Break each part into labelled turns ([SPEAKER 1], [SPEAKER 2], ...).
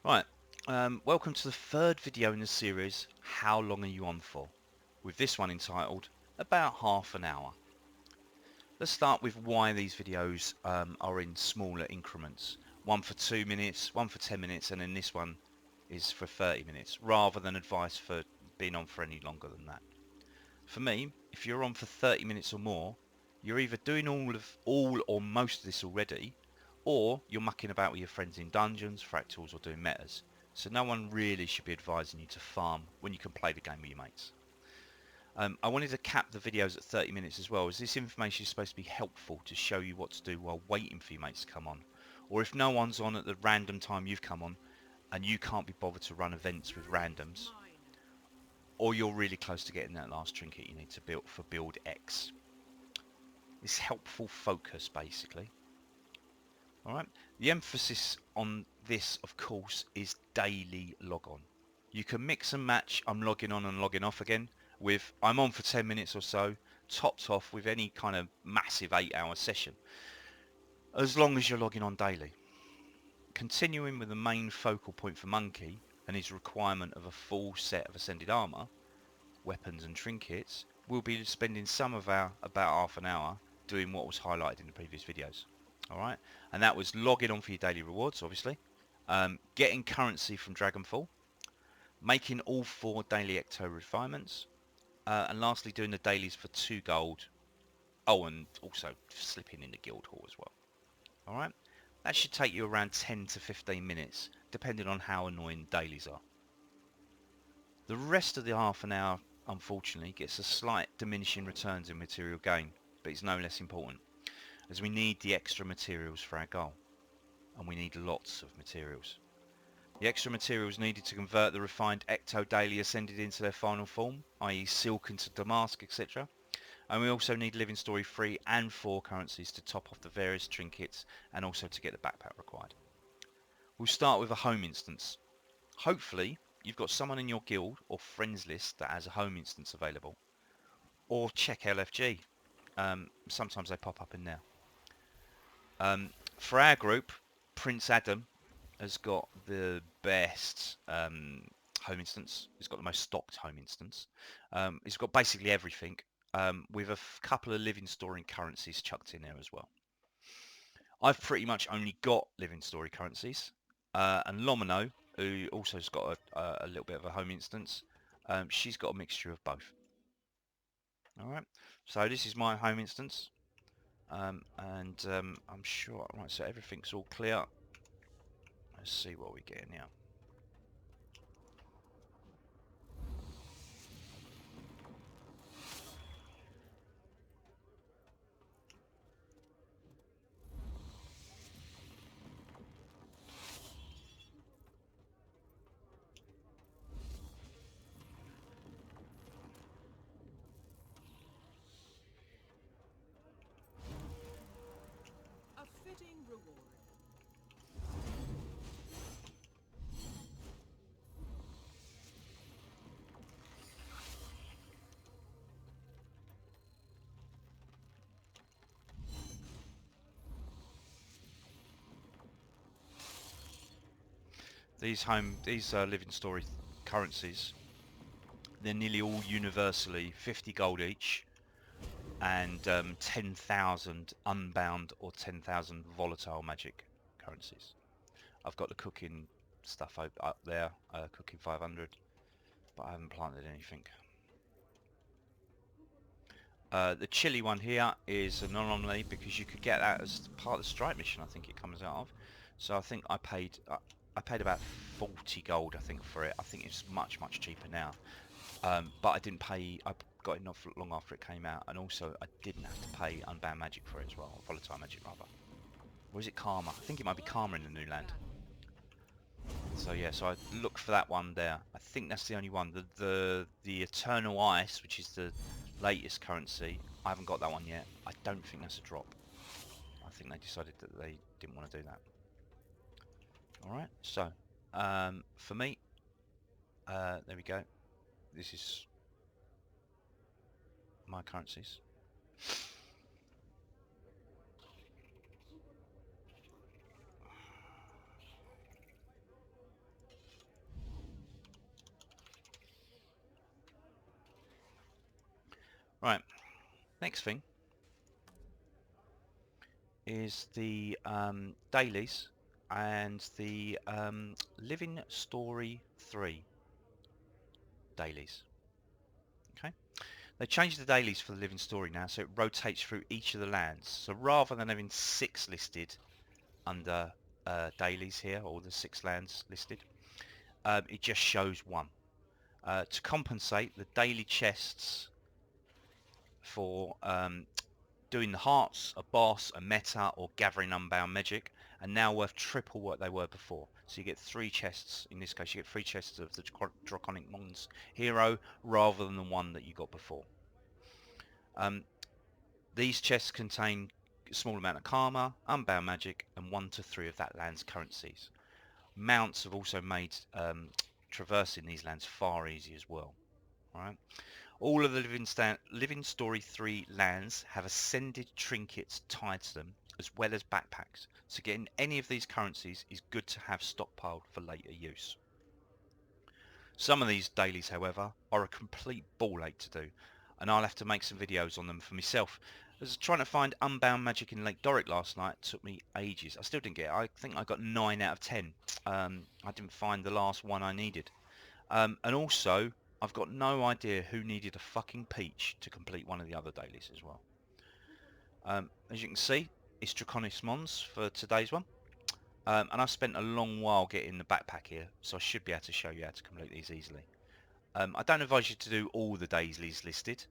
[SPEAKER 1] Right, welcome to the third video in the series, How Long Are You On For? With this one entitled, About Half an Hour. Let's start with why these videos are in smaller increments. One for 2 minutes, one for 10 minutes, and then this one is for 30 minutes, rather than advice for being on for any longer than that. For me, if you're on for 30 minutes or more, you're either doing all or most of this already, or you're mucking about with your friends in dungeons, fractals, or doing metas. So no one really should be advising you to farm when you can play the game with your mates. I wanted to cap the videos at 30 minutes as well, as this information is supposed to be helpful to show you what to do while waiting for your mates to come on. Or if no one's on at the random time you've come on, and you can't be bothered to run events with randoms, or you're really close to getting that last trinket you need to build for build X. It's helpful focus, basically. Alright, the emphasis on this, of course, is daily log on. You can mix and match I'm logging on and logging off again with I'm on for 10 minutes or so, topped off with any kind of massive 8-hour session, as long as you're logging on daily. Continuing with the main focal point for Monkey and his requirement of a full set of ascended armour, weapons and trinkets, we'll be spending some of our about half an hour doing what was highlighted in the previous videos. Alright, and that was logging on for your daily rewards, obviously, getting currency from Dragonfall, making all 4 daily Ecto refinements, and lastly doing the dailies for 2 gold. Oh, and also slipping in the guild hall as well. Alright, that should take you around 10 to 15 minutes, depending on how annoying dailies are. The rest of the half an hour, unfortunately, gets a slight diminishing returns in material gain, but it's no less important, as we need the extra materials for our goal, and we need lots of materials. The extra materials needed to convert the refined Ecto daily ascended into their final form, i.e. silk into damask, etc. And we also need living story 3 and 4 currencies to top off the various trinkets and also to get the backpack required. We'll start with a home instance. Hopefully you've got someone in your guild or friends list that has a home instance available. Or check LFG. Sometimes they pop up in there. For our group, Prince Adam has got the best home instance. He's got the most stocked home instance. He's got basically everything, with a couple of living story currencies chucked in there as well. I've pretty much only got living story currencies, and Lomino, who also has got a little bit of a home instance, she's got a mixture of both. Alright, so this is my home instance, and I'm sure, right, so everything's all clear. Let's see what we get now.
[SPEAKER 2] A fitting reward.
[SPEAKER 1] These living story currencies, they're nearly all universally 50 gold each, and 10,000 unbound or 10,000 volatile magic currencies. I've got the cooking stuff up there, cooking 500, but I haven't planted anything. The chili one here is an anomaly because you could get that as part of the strike mission. I think it comes out of. So I think I paid about 40 gold, I think, for it. I think it's much cheaper now. But I didn't pay. I got it not long after it came out, and also I didn't have to pay unbound magic for it as well, or volatile magic rather. Or is it karma? I think it might be karma in the new land. So yeah, so I look for that one there. I think that's the only one. The Eternal Ice, which is the latest currency, I haven't got that one yet. I don't think that's a drop. I think they decided that they didn't want to do that. Alright, so for me, there we go. This is my currencies. Next thing is the dailies and the Living Story 3 dailies. Okay, they changed the dailies for the Living Story now, so it rotates through each of the lands. So rather than having 6 listed under dailies here, or the 6 lands listed, it just shows 1. To compensate, the daily chests for doing the hearts, a boss, a meta, or gathering unbound magic are now worth triple what they were before. So you get 3 chests. In this case, you get 3 chests of the Draconic Mons hero rather than the one that you got before. These chests contain a small amount of karma, unbound magic, and 1 to 3 of that land's currencies. Mounts have also made traversing these lands far easier as well. All right. All of the Living Story 3 lands have ascended trinkets tied to them, as well as backpacks, so getting any of these currencies is good to have stockpiled for later use. Some of these dailies, however, are a complete ball ache to do, and I'll have to make some videos on them for myself. As trying to find unbound magic in Lake Doric last night took me ages. I still didn't get it. I think I got 9 out of 10. I didn't find the last one I needed. And also, I've got no idea who needed a fucking peach to complete one of the other dailies as well. As you can see, it's Draconis Mons for today's one. And I've spent a long while getting the backpack here, so I should be able to show you how to complete these easily. I don't advise you to do all the dailies listed.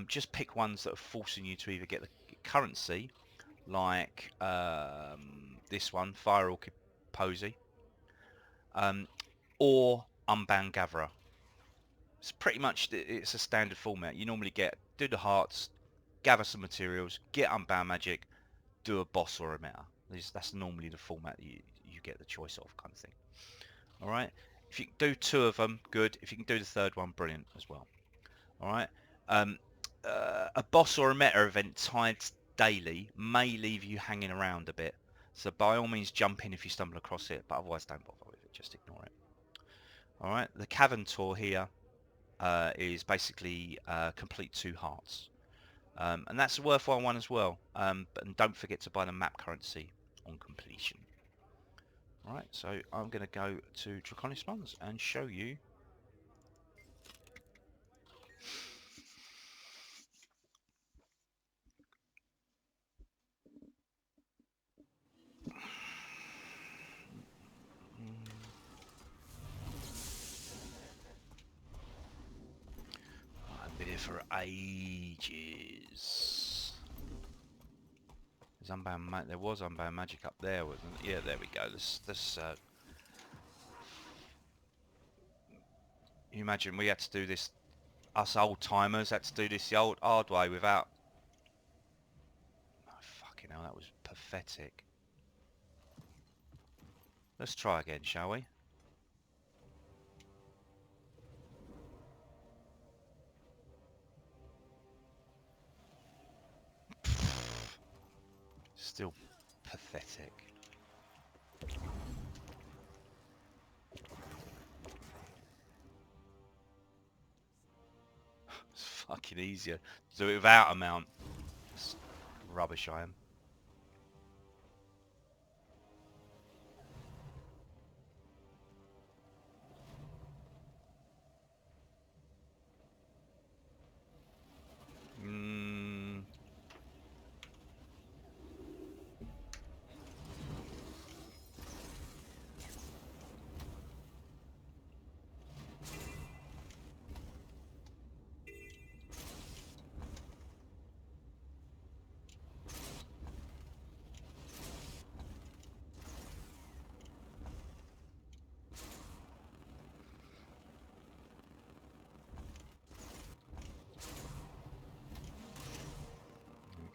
[SPEAKER 1] Just pick ones that are forcing you to either get the currency, like this one, Fire Orchid Posy, or Unbound Gatherer. It's pretty much, it's a standard format. You normally do the hearts, gather some materials, get unbound magic, do a boss or a meta. That's normally the format that you get the choice of, kind of thing. Alright, if you can do 2 of them, good. If you can do the 3rd one, brilliant as well. Alright, a boss or a meta event tied daily may leave you hanging around a bit. So by all means jump in if you stumble across it, but otherwise don't bother with it, just ignore it. Alright, the Cavern Tour here is basically complete 2 hearts. And that's a worthwhile one as well. And don't forget to buy the map currency on completion. Alright, so I'm going to go to Draconis Mons and show you I've been here for ages. There was unbound magic up there, wasn't it? Yeah, there we go. You imagine we had to do this, us old timers had to do this the old hard way without... Oh, fucking hell, that was pathetic. Let's try again, shall we? Still pathetic. It's fucking easier to do it without a mount. It's rubbish I am.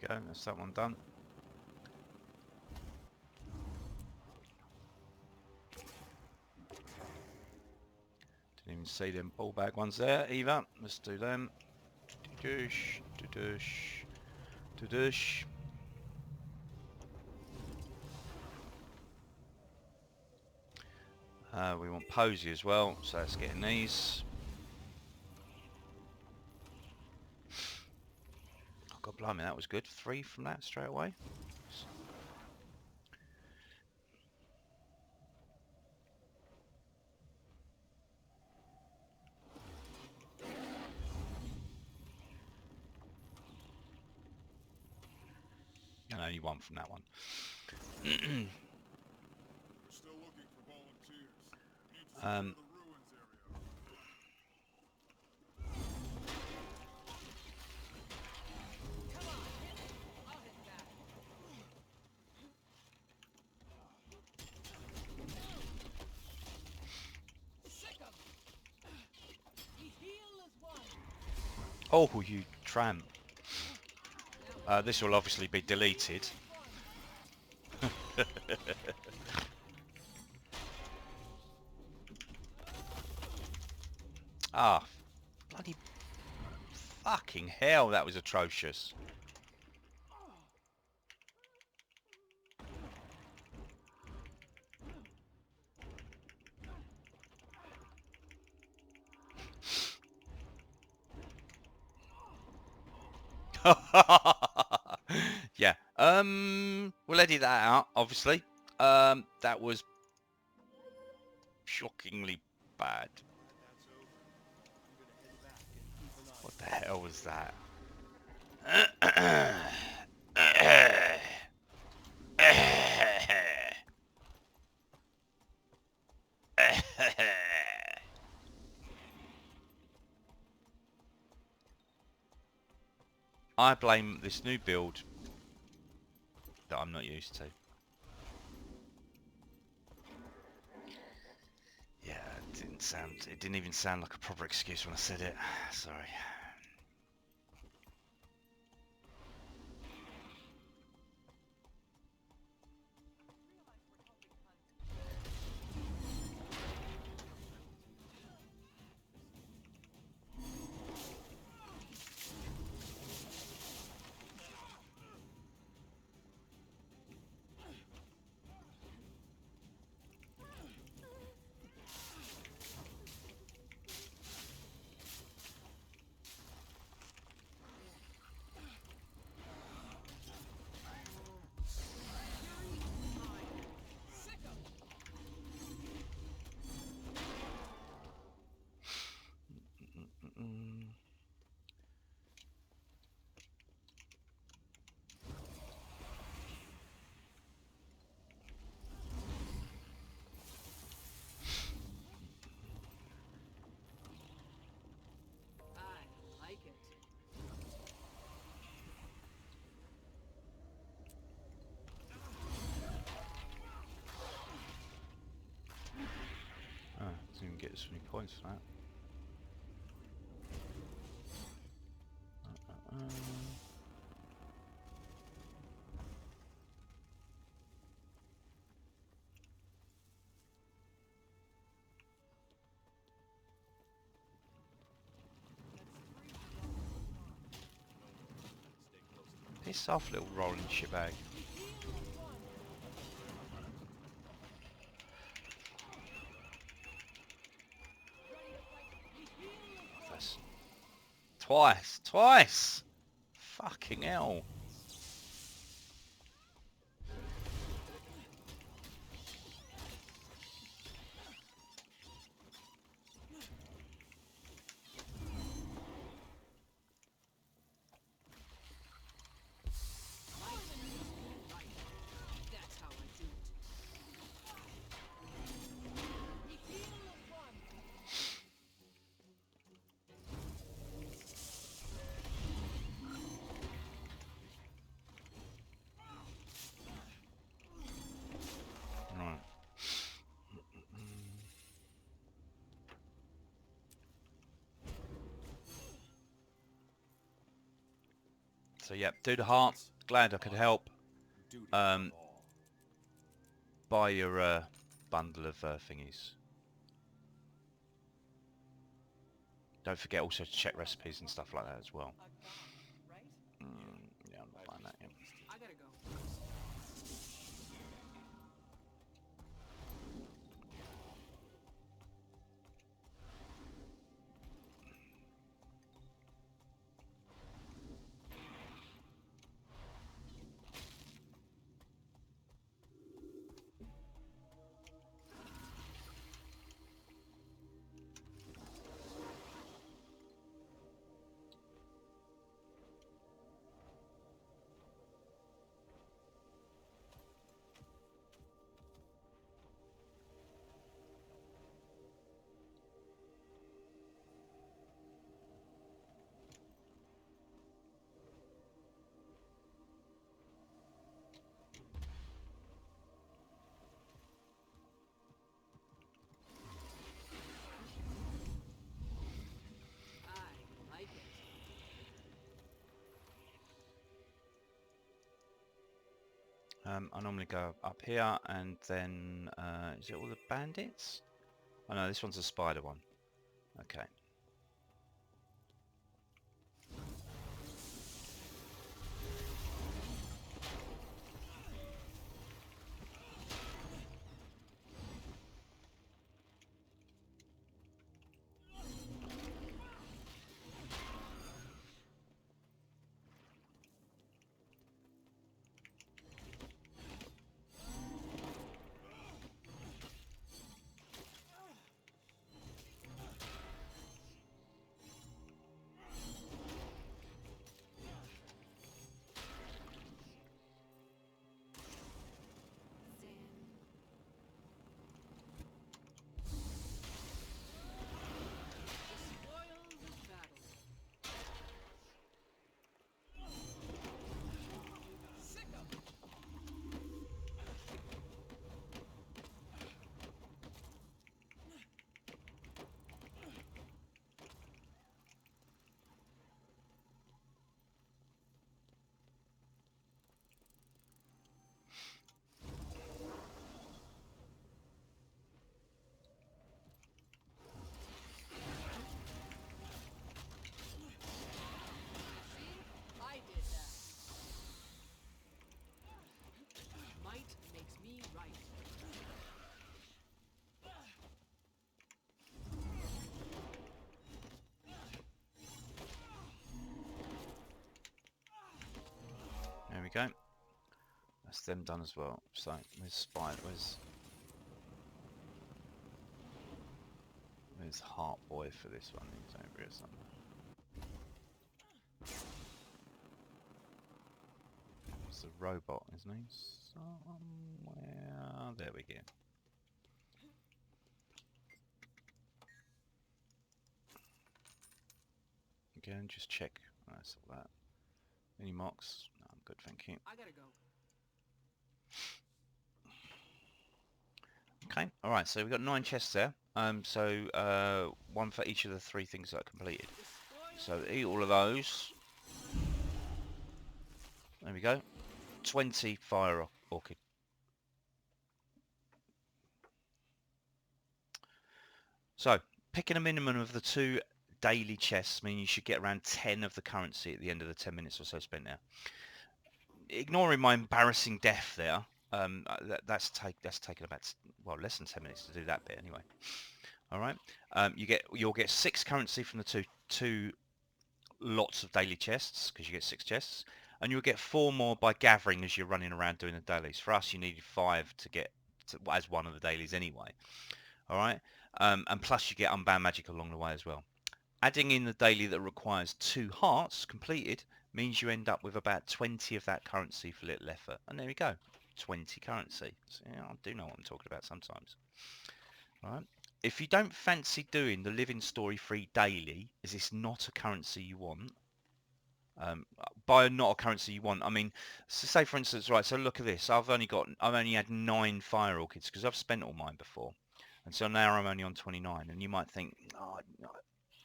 [SPEAKER 1] There we go, that's that one done. Didn't even see them ball bag ones there either. Let's do them. Do-doosh, do-doosh, do-doosh. We want Posy as well, so let's get in these. blimey, that was good. 3 from that straight away. And only 1 from that one.
[SPEAKER 3] We're still looking for volunteers. Need to secure the ruins area.
[SPEAKER 2] Come on, hit it. I'll hit back. Sick 'em. We heal as one.
[SPEAKER 1] Oh, you tramp. This will obviously be deleted. Ah, bloody fucking hell, that was atrocious. Yeah, we'll edit that out, obviously. That was shockingly bad. What the hell was that? I blame this new build that I'm not used to. Yeah, it didn't even sound like a proper excuse when I said it. Sorry.
[SPEAKER 2] Sick 'em. I like it.
[SPEAKER 1] Oh, didn't even get as many points for that. Piss off, little rolling shebag. That's twice! Fucking hell.
[SPEAKER 2] That's how I do it. We heal as one.
[SPEAKER 1] Right. So yeah, do the heart. Glad I could help. Buy your bundle of thingies. Don't forget also to check recipes and stuff like that as well.
[SPEAKER 2] A god, right?
[SPEAKER 1] Yeah, I'll find that. Yeah.
[SPEAKER 2] I gotta go.
[SPEAKER 1] I normally go up here and then is it all the bandits? Oh no, this one's a spider one. Okay.
[SPEAKER 2] Spoils of battle. Sick 'em. See? I did that. Might makes me right.
[SPEAKER 1] There we go. That's them done as well. So where's spider? Where's Heart Boy for this one? He's over here somewhere. It's the robot, isn't he? Somewhere. There we go. Again, just check. That's all that. Any mocks? No, I'm good, thank you.
[SPEAKER 2] I gotta go.
[SPEAKER 1] Okay, alright, so we've got 9 chests there. One for each of the 3 things that are completed.
[SPEAKER 2] The spoils
[SPEAKER 1] So eat all of those. There we go. 20 fire orchid. So, picking a minimum of the 2 daily chests mean you should get around 10 of the currency at the end of the 10 minutes or so spent there. Ignoring my embarrassing death there, that's taken about, well, less than 10 minutes to do that bit anyway. All right, you'll get 6 currency from the two lots of daily chests because you get 6 chests, and you'll get 4 more by gathering as you're running around doing the dailies. For us, you needed 5 to get as one of the dailies anyway. All right, and plus you get unbound magic along the way as well. Adding in the daily that requires 2 hearts completed means you end up with about 20 of that currency for little effort. And there we go, 20 currency. So, yeah, I do know what I'm talking about sometimes. All right. If you don't fancy doing the Living Story free daily, is this not a currency you want? By not a currency you want, I mean, so say for instance, right, so look at this. I've only had 9 fire orchids because I've spent all mine before. And so now I'm only on 29, and you might think, oh,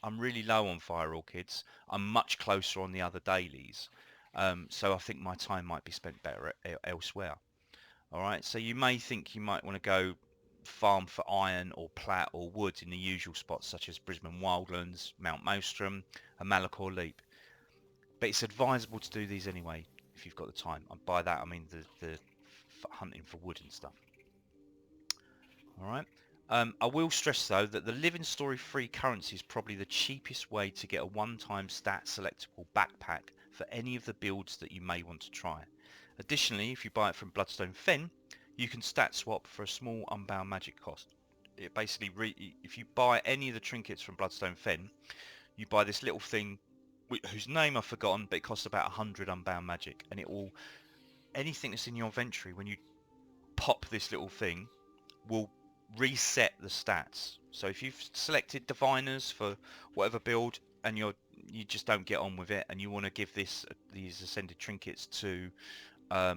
[SPEAKER 1] I'm really low on fire orchids. I'm much closer on the other dailies. So I think my time might be spent better elsewhere. All right, so you may think you might want to go farm for iron or plat or wood in the usual spots such as Brisbane Wildlands, Mount Maelstrom, and Malachor Leap. But it's advisable to do these anyway if you've got the time. And by that I mean the hunting for wood and stuff. All right. I will stress though that the Living Story free currency is probably the cheapest way to get a one-time stat selectable backpack for any of the builds that you may want to try. Additionally, if you buy it from Bloodstone Fen, you can stat swap for a small unbound magic cost. It basically, if you buy any of the trinkets from Bloodstone Fen, you buy this little thing whose name I've forgotten, but it costs about 100 unbound magic, and it will, anything that's in your inventory, when you pop this little thing, will reset the stats. So if you've selected diviners for whatever build and you just don't get on with it and you want to give these ascended trinkets to a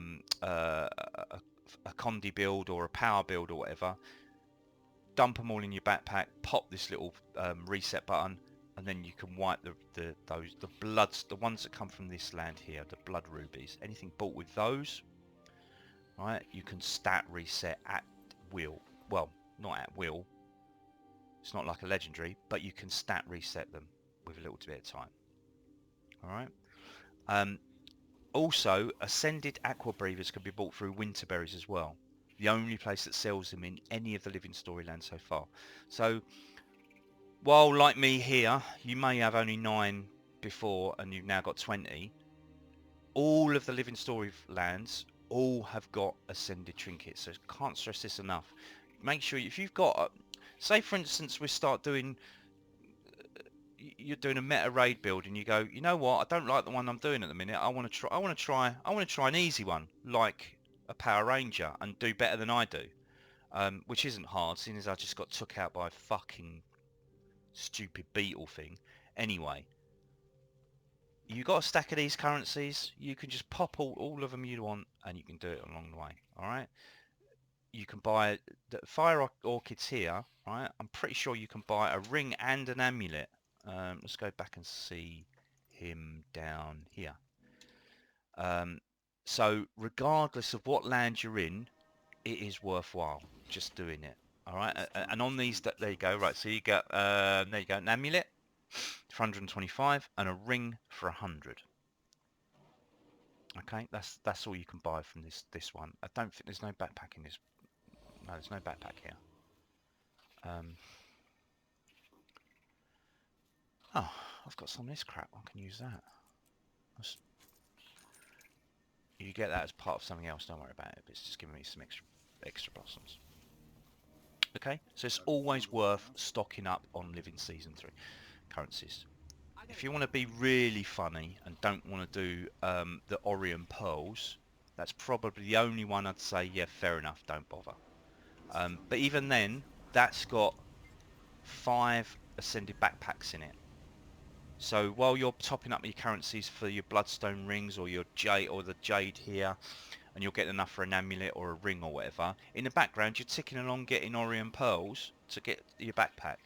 [SPEAKER 1] condi build or a power build or whatever, dump them all in your backpack, pop this little reset button, and then you can wipe the ones that come from this land here, the blood rubies. Anything bought with those right? You can stat reset at will. Well, not at will. It's not like a legendary, but you can stat reset them with a little bit of time. All right. Also, ascended aqua breathers can be bought through Winterberries as well. The only place that sells them in any of the Living Storyland so far. So, while like me here, you may have only 9 before and you've now got 20. All of the Living Storylands all have got ascended trinkets, so can't stress this enough. Make sure if you've got, say for instance, we start doing, you're doing a meta raid build, and you go, you know what, I don't like the one I'm doing at the minute. I want to try an easy one, like a Power Ranger, and do better than I do, which isn't hard, seeing as I just got took out by a fucking stupid beetle thing. Anyway. You got a stack of these currencies, you can just pop all of them you want and you can do it along the way. Alright, you can buy the fire orchids here, right? I'm pretty sure you can buy a ring and an amulet. Let's go back and see him down here. So regardless of what land you're in, it is worthwhile just doing it. Alright, and on these, there you go, right, so you get, there you go, an amulet for 125 and a ring for 100. Okay, that's all you can buy from this one. I don't think there's no backpack in this. No, there's no backpack here. Oh, I've got some of this crap. I can use that. You get that as part of something else. Don't worry about it. It's just giving me some extra blossoms. Okay, so it's always worth stocking up on Living Season 3 currencies. If you want to be really funny and don't want to do the Orion Pearls, that's probably the only one I'd say, yeah, fair enough, don't bother. But even then, that's got 5 ascended backpacks in it. So while you're topping up your currencies for your bloodstone rings or your jade or the jade here, and you'll get enough for an amulet or a ring or whatever, in the background you're ticking along getting Orion Pearls to get your backpack.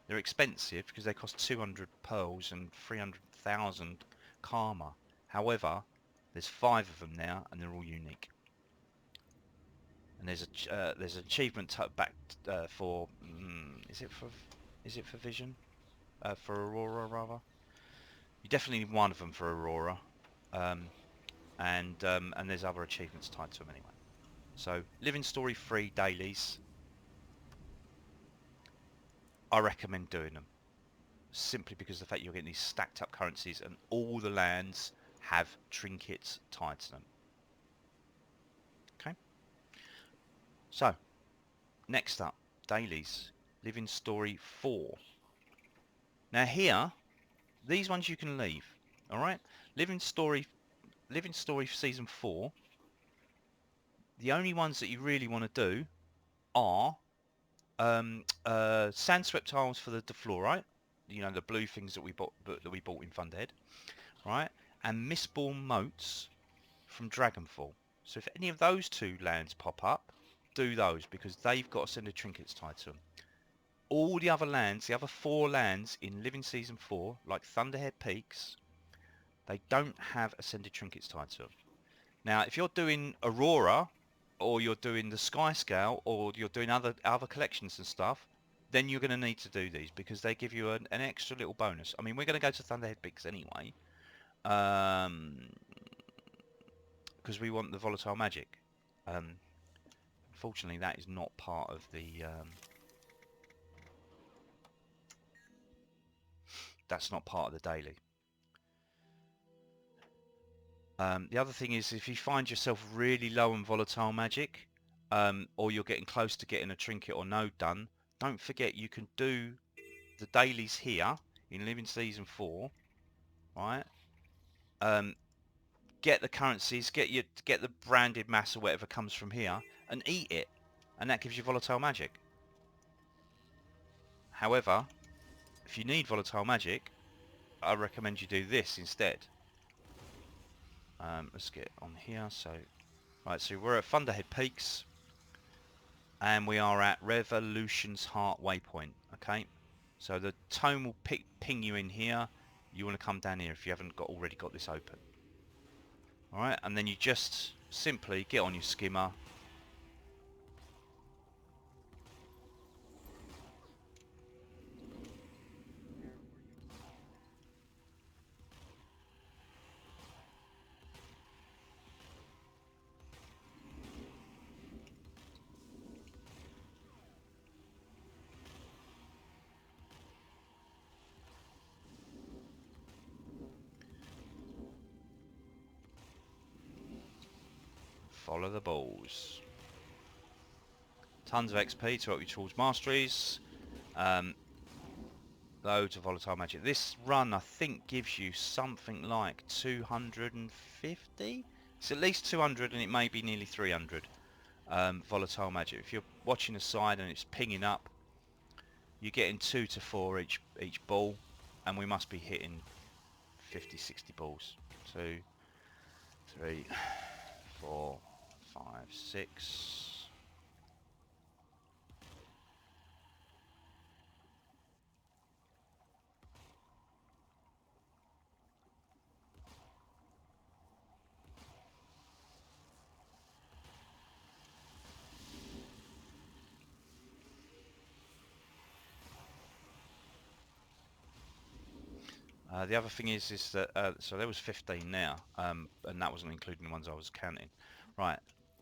[SPEAKER 1] They're expensive because they cost 200 pearls and 300,000 karma. However, there's 5 of them now and they're all unique. And there's an achievement back for is it for Vision? For Aurora rather. You definitely need one of them for Aurora, and there's other achievements tied to them anyway. So Living Story 3 dailies, I recommend doing them simply because of the fact you're getting these stacked up currencies and all the lands have trinkets tied to them. Okay. So next up, dailies, Living Story 4. Now here, these ones you can leave. All right, Living Story Season 4. The only ones that you really want to do are sand swept tiles for the defluorite. You know, the blue things that we bought in Thunderhead, right? And Mistborn moats from Dragonfall. So if any of those 2 lands pop up, do those because they've got ascended trinkets tied to them. All the other lands, the other 4 lands in Living Season 4, like Thunderhead Peaks, they don't have ascended trinkets tied to them. Now, if you're doing Aurora, or you're doing the Sky Scale, or you're doing other collections and stuff, then you're going to need to do these because they give you an extra little bonus. I mean, we're going to go to Thunderhead Peaks anyway, because we want the volatile magic. Unfortunately, that is not part of the. That's not part of the daily. The other thing is, if you find yourself really low on volatile magic, or you're getting close to getting a trinket or node done, don't forget you can do the dailies here in Living Season 4, right? Get the currencies, get the branded mass or whatever comes from here, and eat it, and that gives you volatile magic. However, if you need volatile magic, I recommend you do this instead. Let's get on here. So, right, so we're at Thunderhead Peaks, and we are at Revolution's Heart waypoint. Okay, so the tome will ping you in here. You want to come down here if you haven't already got this open. All right, and then you just simply get on your skimmer. Follow the balls. Tons of XP to help you towards masteries. Loads of volatile magic. This run, I think, gives you something like 250. It's at least 200, and it may be nearly 300 volatile magic. If you're watching the side and it's pinging up, you're getting 2 to 4 each ball, and we must be hitting 50, 60 balls. 2, 3, 4, 5, 6. The other thing is that so there was 15 now, and that wasn't including the ones I was counting. Right,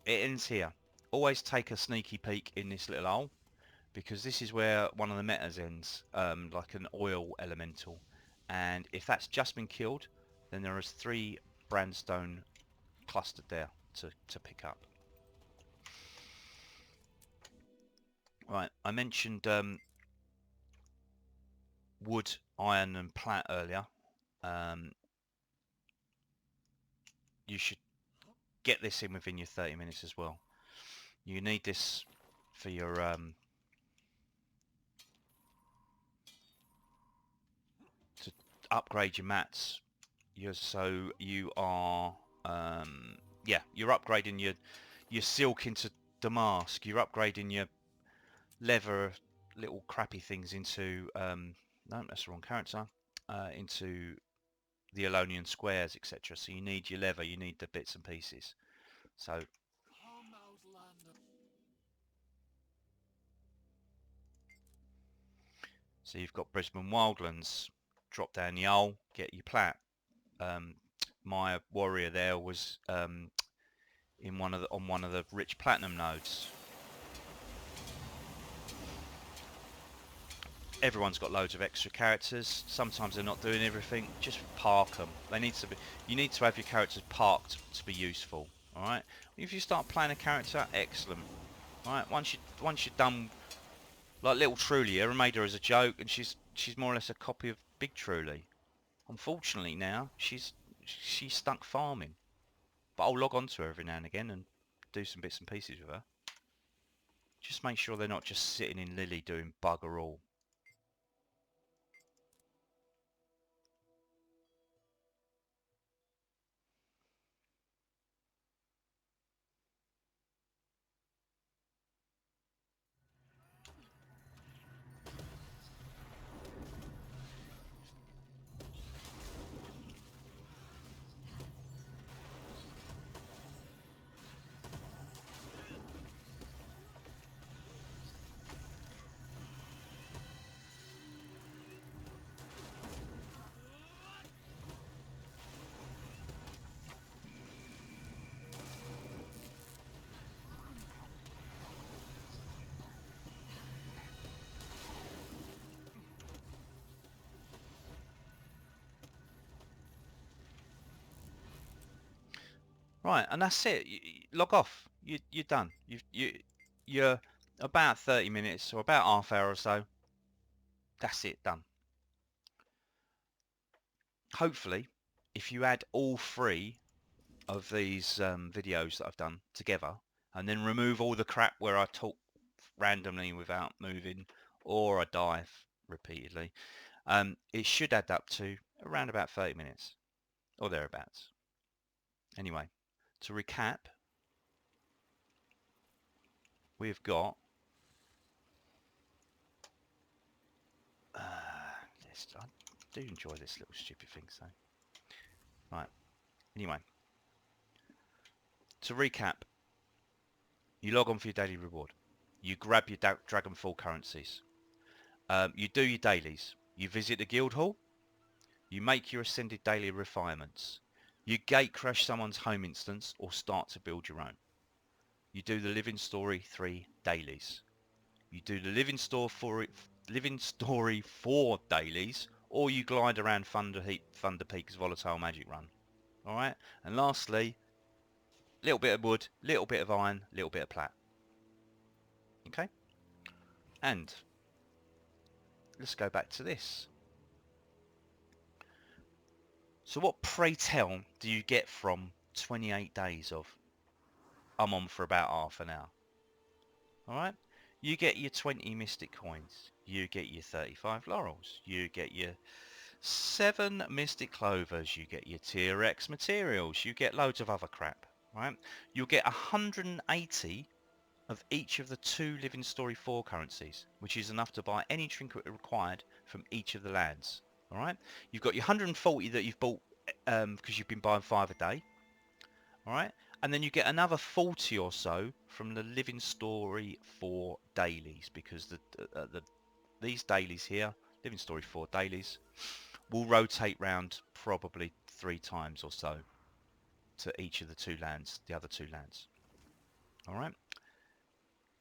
[SPEAKER 1] it ends here. Always take a sneaky peek in this little hole, because this is where one of the metas ends, like an oil elemental. And if that's just been killed, then there is 3 brandstone clustered there to pick up. Right, I mentioned wood, iron and plat earlier. You should get this in within your 30 minutes as well. You need this for your to upgrade your mats. So you are yeah, you're upgrading your silk into damask. You're upgrading your leather little crappy things into no, that's the wrong character. Into the Alonian squares, etc. So you need your leather, you need the bits and pieces. So you've got Brisbane Wildlands. Drop down the hole, get your plat. My warrior there was in on one of the rich platinum nodes. Everyone's got loads of extra characters. Sometimes they're not doing everything. Just park them. They need to be. You need to have your characters parked to be useful. All right. If you start playing a character, excellent. All right. Once you're done, like little Truly, I made her as a joke, and she's more or less a copy of Big Truly. Unfortunately, now she's stuck farming. But I'll log on to her every now and again and do some bits and pieces with her. Just make sure they're not just sitting in Lily doing bugger all. Right, and that's it. Log off. You're done. You're about 30 minutes or about half hour or so. That's it, done. Hopefully, if you add all 3 of these videos that I've done together, and then remove all the crap where I talk randomly without moving, or I dive repeatedly, it should add up to around about 30 minutes, or thereabouts. Anyway, to recap, we've got this. I do enjoy this little stupid thing, so right. Anyway, to recap, you log on for your daily reward. You grab your Dragonfall currencies. You do your dailies. You visit the guild hall. You make your ascended daily refinements. You gate crash someone's home instance or start to build your own. You do the Living Story 3 dailies. You do the Living Story 4 dailies, or you glide around Thunderpigs volatile magic run. Alright? And lastly, little bit of wood, little bit of iron, little bit of plat. Okay? And let's go back to this. So what, pray tell, do you get from 28 days of I'm on for about half an hour? Alright? You get your 20 mystic coins. You get your 35 laurels. You get your 7 mystic clovers. You get your tier X materials. You get loads of other crap. Right? You'll get 180 of each of the 2 Living Story 4 currencies, which is enough to buy any trinket required from each of the lands. Alright? You've got your 140 that you've bought because you've been buying 5 a day. Alright? And then you get another 40 or so from the Living Story 4 dailies, because these dailies here, Living Story 4 dailies, will rotate round probably 3 times or so to each of the 2 lands, the other 2 lands. Alright?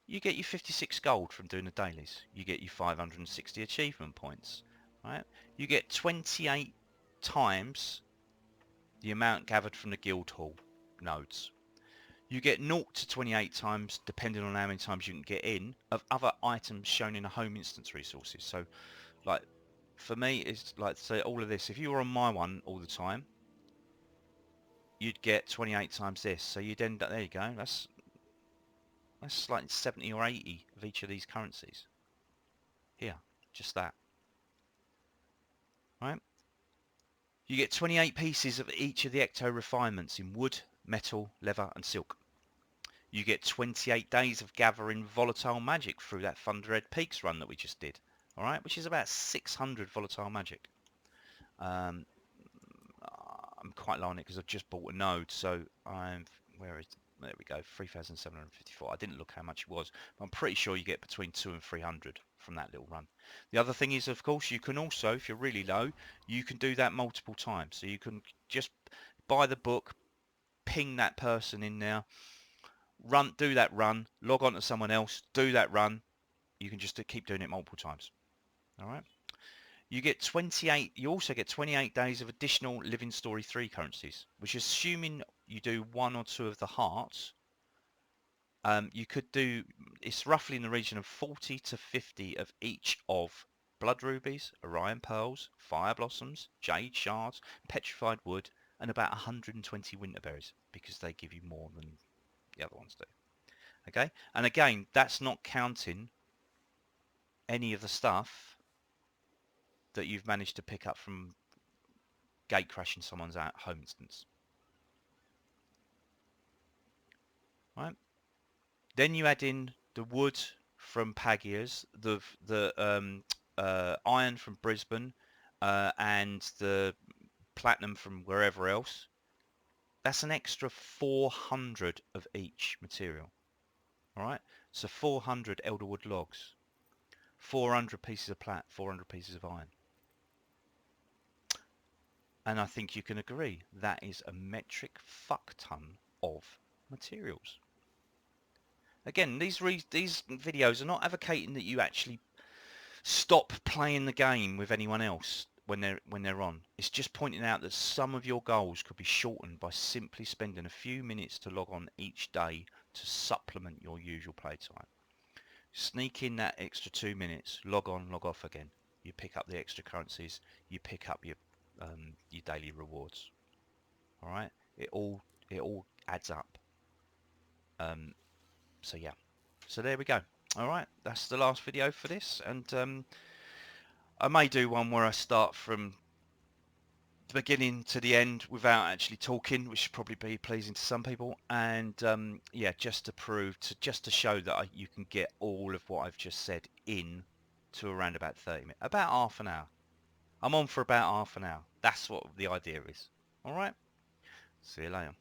[SPEAKER 1] You get your 56 gold from doing the dailies. You get your 560 achievement points. Right? You get 28 times the amount gathered from the guild hall nodes. You get 0 to 28 times, depending on how many times you can get in, of other items shown in the home instance resources. So, like, for me, it's like, say, all of this. If you were on my one all the time, you'd get 28 times this. So you'd end up, there you go, that's like 70 or 80 of each of these currencies. Here, just that. Right? You get 28 pieces of each of the ecto refinements in wood, metal, leather and silk. You get 28 days of gathering volatile magic through that Thunderpigs run that we just did. Alright, which is about 600 volatile magic. I'm quite low on it because I've just bought a node, so there we go, 3,754. I didn't look how much it was, but I'm pretty sure you get between 200 and 300 from that little run. The other thing is, of course, you can also, if you're really low, you can do that multiple times. So you can just buy the book, ping that person in there, do that run, log on to someone else, do that run. You can just keep doing it multiple times. All right. You get 28. You also get 28 days of additional Living Story 3 currencies, which, assuming you do 1 or 2 of the hearts, you could do. It's roughly in the region of 40 to 50 of each of blood rubies, Orion pearls, fire blossoms, jade shards, petrified wood, and about 120 winterberries, because they give you more than the other ones do. Okay, and again, that's not counting any of the stuff that you've managed to pick up from gate crashing someone's home instance. Right? Then you add in the wood from Pagia's, the iron from Brisbane, and the platinum from wherever else. That's an extra 400 of each material. All right, so 400 elderwood logs, 400 pieces of plat, 400 pieces of iron. And I think you can agree that is a metric fuck ton of materials. Again, these videos are not advocating that you actually stop playing the game with anyone else when they're on. It's just pointing out that some of your goals could be shortened by simply spending a few minutes to log on each day to supplement your usual playtime. Sneak in that extra 2 minutes, log on, log off again. You pick up the extra currencies, you pick up your daily rewards. All right, it all adds up. So yeah, so there we go. All right, that's the last video for this, and I may do one where I start from the beginning to the end without actually talking, which should probably be pleasing to some people. And yeah, just to show that you can get all of what I've just said in to around about 30 minutes, about half an hour. I'm on for about half an hour. That's what the idea is. All right. See you later.